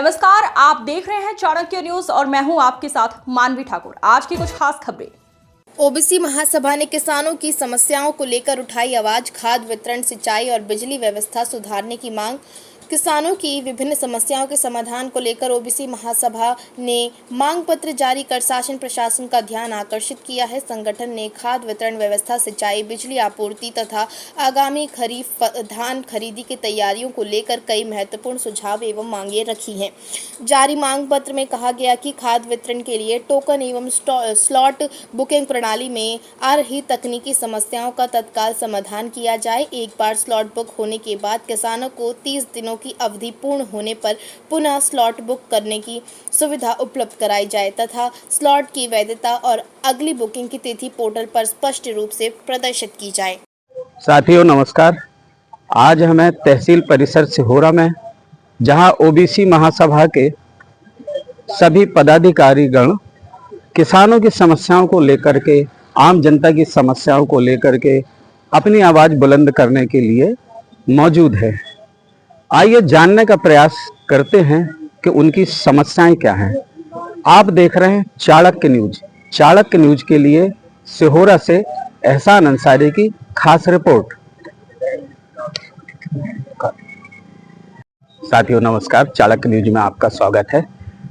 नमस्कार, आप देख रहे हैं चाणक्य न्यूज और मैं हूं आपके साथ मानवी ठाकुर। आज की कुछ खास खबरें। ओबीसी महासभा ने किसानों की समस्याओं को लेकर उठाई आवाज। खाद वितरण, सिंचाई और बिजली व्यवस्था सुधारने की मांग। किसानों की विभिन्न समस्याओं के समाधान को लेकर ओबीसी महासभा ने मांग पत्र जारी कर शासन प्रशासन का ध्यान आकर्षित किया है। संगठन ने खाद वितरण व्यवस्था, सिंचाई, बिजली आपूर्ति तथा आगामी खरीफ धान खरीदी की तैयारियों को लेकर कई महत्वपूर्ण सुझाव एवं मांगे रखी हैं। जारी मांग पत्र में कहा गया कि खाद वितरण के लिए टोकन एवं स्लॉट बुकिंग प्रणाली में आ रही तकनीकी समस्याओं का तत्काल समाधान किया जाए। एक बार स्लॉट बुक होने के बाद किसानों को 30 दिनों की अवधि पूर्ण होने पर पुनः स्लॉट बुक करने की सुविधा उपलब्ध कराई जाए तथा स्लॉट की वैधता और अगली बुकिंग की तिथि पोर्टल पर स्पष्ट रूप से प्रदर्शित की जाए। साथियों नमस्कार। आज हमें तहसील परिसर सिहोरा में, जहां ओबीसी महासभा के सभी पदाधिकारीगण किसानों की समस्याओं को लेकर के, आम जनता की समस्याओं को लेकर के अपनी आवाज़ बुलंद करने के लिए मौजूद है। आइए जानने का प्रयास करते हैं कि उनकी समस्याएं क्या हैं। आप देख रहे हैं चाणक्य न्यूज। चाणक्य न्यूज के लिए सिहोरा से एहसान अंसारी की खास रिपोर्ट। साथियों नमस्कार, चाणक्य न्यूज में आपका स्वागत है।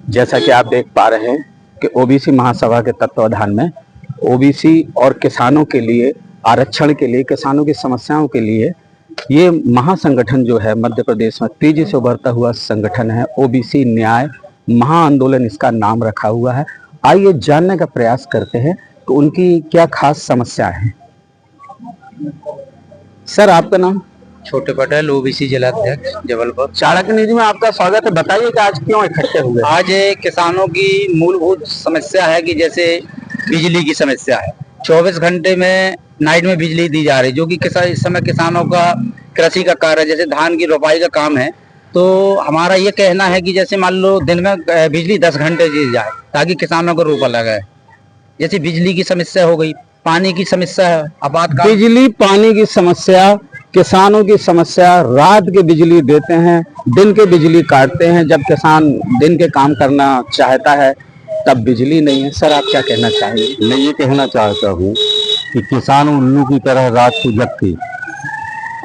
जैसा कि आप देख पा रहे हैं कि ओबीसी महासभा के तत्वाधान में ओबीसी और किसानों के लिए, आरक्षण के लिए, किसानों की समस्याओं के लिए ये महासंगठन जो है मध्य प्रदेश में तेजी से उभरता हुआ संगठन है। ओबीसी न्याय महाआंदोलन इसका नाम रखा हुआ है। आइए जानने का प्रयास करते हैं कि उनकी क्या खास समस्या है। सर, आपका नाम? छोटे पटेल, ओबीसी जिला अध्यक्ष जबलपुर। चाणक्य न्यूज में आपका स्वागत है। बताइए कि आज क्यों इकट्ठे हुए? आज किसानों की मूलभूत समस्या है कि जैसे बिजली की समस्या है। 24 घंटे में नाइट में बिजली दी जा रही, जो कि इस समय किसानों का कृषि का कार्य, जैसे धान की रोपाई का काम है, तो हमारा ये कहना है कि जैसे मान लो दिन में बिजली 10 घंटे दी जाए ताकि किसानों को रोपा लगाए। जैसे बिजली की समस्या हो गई, पानी की समस्या है, आपातकाल बिजली पानी की समस्या, किसानों की समस्या। रात के बिजली देते हैं, दिन के बिजली काटते हैं। जब किसान दिन के काम करना चाहता है तब बिजली नहीं है। सर, आप क्या कहना चाहेंगे? मैं ये कहना चाहता हूँ कि किसान उल्लू की तरह रात को जग के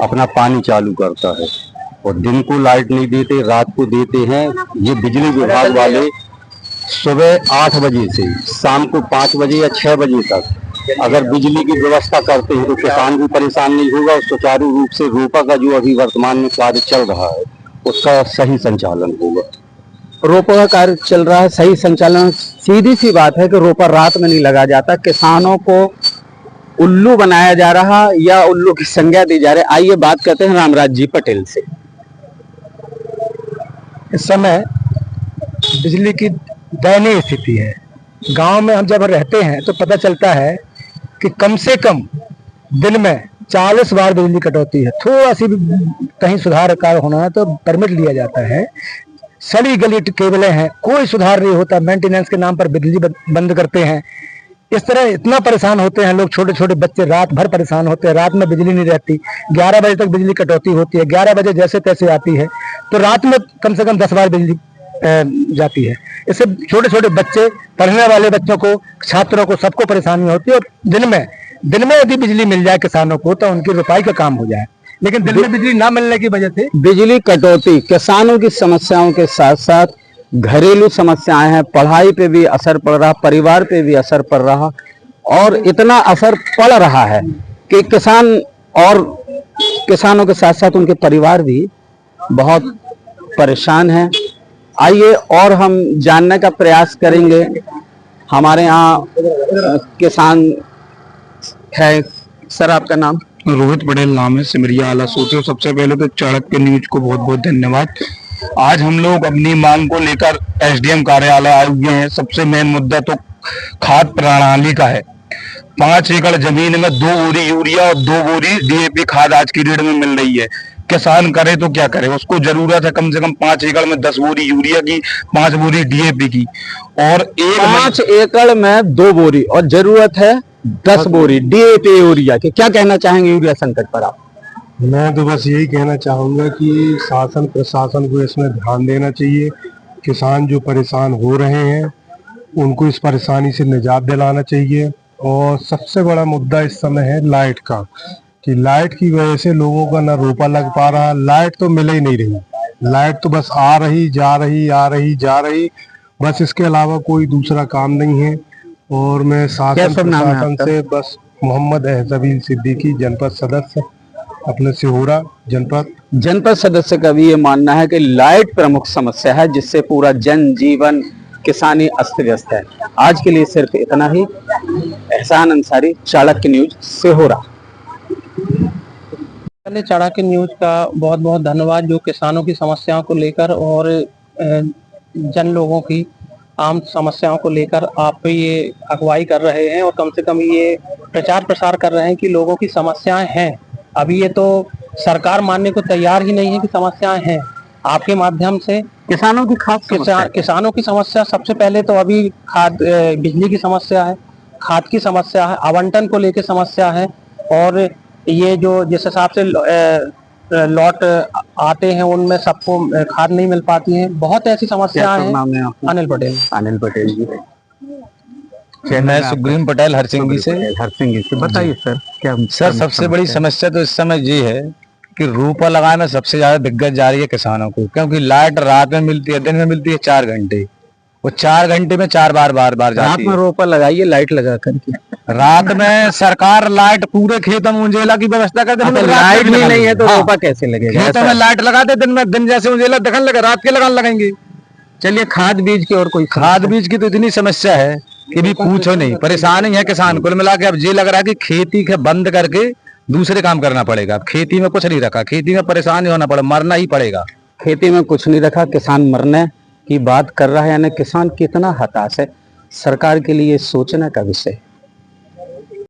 अपना पानी चालू करता है और दिन को लाइट नहीं देते, रात को देते हैं। ये बिजली विभाग वाले सुबह 8 बजे से शाम को 5 बजे या 6 बजे तक अगर बिजली की व्यवस्था करते हैं तो किसान भी परेशान नहीं होगा और सुचारू रूप से रोपा का जो अभी वर्तमान में कार्य चल रहा है उसका सही संचालन होगा। रोपा का कार्य चल रहा है, सही संचालन। सीधी सी बात है कि रोपा रात में नहीं लगा जाता। किसानों को उल्लू बनाया जा रहा या उल्लू की संज्ञा दी जा रही। आइए बात करते हैं रामराज जी पटेल से। इस समय बिजली की दयनीय स्थिति है। गांव में हम जब रहते हैं तो पता चलता है कि कम से कम दिन में 40 बार बिजली कटौती है। थोड़ा सी भी कहीं सुधार कार्य होना है तो परमिट लिया जाता है। सड़ी गली केबलें हैं, कोई सुधार नहीं होता। मेंटेनेंस के नाम पर बिजली बंद करते हैं। इस तरह इतना परेशान होते हैं लोग, छोटे छोटे बच्चे रात भर परेशान होते हैं। रात में बिजली नहीं रहती, 11 बजे तक बिजली कटौती होती है। 11 बजे जैसे तैसे आती है तो रात में कम से कम 10 बार बिजली जाती है। इससे छोटे छोटे बच्चे, पढ़ने वाले बच्चों को, छात्रों को, सबको परेशानी होती है। और दिन में यदि बिजली मिल जाए किसानों को तो उनकी रोपाई का काम हो जाए, लेकिन दिन में बिजली ना मिलने की वजह से बिजली कटौती किसानों की समस्याओं के साथ साथ घरेलू समस्याएं हैं। पढ़ाई पे भी असर पड़ रहा, परिवार पे भी असर पड़ रहा और इतना असर पड़ रहा है कि किसानों के साथ साथ उनके परिवार भी बहुत परेशान हैं। आइए और हम जानने का प्रयास करेंगे। हमारे यहाँ किसान है। सर, आपका नाम? रोहित पटेल नाम है, सिमरिया आला सोते। सबसे पहले तो चाणक्य न्यूज को बहुत बहुत धन्यवाद। आज हम लोग अपनी मांग को लेकर एसडीएम कार्यालय आए हुए हैं। सबसे मेन मुद्दा तो खाद प्रणाली का है। 5 एकड़ जमीन में 2 बोरी यूरिया और 2 बोरी डीएपी खाद आज की रेट में मिल रही है। किसान करे तो क्या करे, उसको जरूरत है कम से कम 5 एकड़ में 10 बोरी यूरिया की, 5 बोरी डीएपी की और 5 एकड़ में 2 बोरी और जरूरत है 10 बोरी डीएपी यूरिया की। क्या कहना चाहेंगे यूरिया संकट पर आप? मैं तो बस यही कहना चाहूंगा कि शासन प्रशासन को इसमें ध्यान देना चाहिए किसान जो परेशान हो रहे हैं उनको इस परेशानी से निजात दिलाना चाहिए। और सबसे बड़ा मुद्दा इस समय है लाइट का, कि लाइट की वजह से लोगों का ना रोपा लग पा रहा। लाइट तो मिल ही नहीं रही, लाइट तो बस आ रही जा रही, आ रही जा रही, बस इसके अलावा कोई दूसरा काम नहीं है। और मैं शासन प्रशासन से बस मोहम्मद एहजबील सिद्दीकी, जनपद सदस्य अपने सिहोरा जनपद सदस्य का भी ये मानना है कि लाइट प्रमुख समस्या है जिससे पूरा जनजीवन किसानी अस्त व्यस्त है। आज के लिए सिर्फ इतना ही। एहसान अंसारी, चाणक्य न्यूज, सिहोरा। पहले चाणक्य न्यूज का बहुत बहुत धन्यवाद, जो किसानों की समस्याओं को लेकर और जन लोगों की आम समस्याओं को लेकर आप ये अगुवाई कर रहे हैं और कम से कम ये प्रचार प्रसार कर रहे हैं कि लोगों की समस्याएं हैं। अभी ये तो सरकार मानने को तैयार ही नहीं है कि समस्याएं हैं। आपके माध्यम से किसानों की खास किसानों की समस्या सबसे पहले तो अभी बिजली की समस्या है, खाद की समस्या है, आवंटन को लेकर समस्या है, और ये जो जिस हिसाब से लॉट आते हैं उनमें सबको खाद नहीं मिल पाती है। बहुत ऐसी समस्याएं हैं। अनिल पटेल जी। मैं सुग्रीव पटेल हरसिंगी से। बताइए सर, क्या सर सबसे बड़ी समस्या तो इस समय ये है कि रोपा लगाने में सबसे ज्यादा दिक्कत जा रही है किसानों को, क्योंकि लाइट रात में मिलती है, दिन में मिलती है 4 घंटे, वो 4 घंटे में 4 बार जाती है। रात में रोपा लगाइए लाइट लगा करके। रात में सरकार लाइट पूरे खेतों में उजेला की व्यवस्था कर दे। लाइट भी नहीं है तो रोपा कैसे लगेगा? खेतों में लाइट लगाते, दिन जैसे उजेला दिखने लगे, रात के लगाएंगे। चलिए, खाद बीज की और कोई खाद बीज की तो इतनी समस्या है कि भी पूछो नहीं, परेशानी है किसान। कुल मिला के अब ये लग रहा है कि खेती के बंद करके दूसरे काम करना पड़ेगा। अब खेती में कुछ नहीं रखा, खेती में परेशान होना पड़ेगा, मरना ही पड़ेगा। खेती में कुछ नहीं रखा, किसान मरने की बात कर रहा है। यानी किसान कितना हताश है, सरकार के लिए सोचने का विषय है।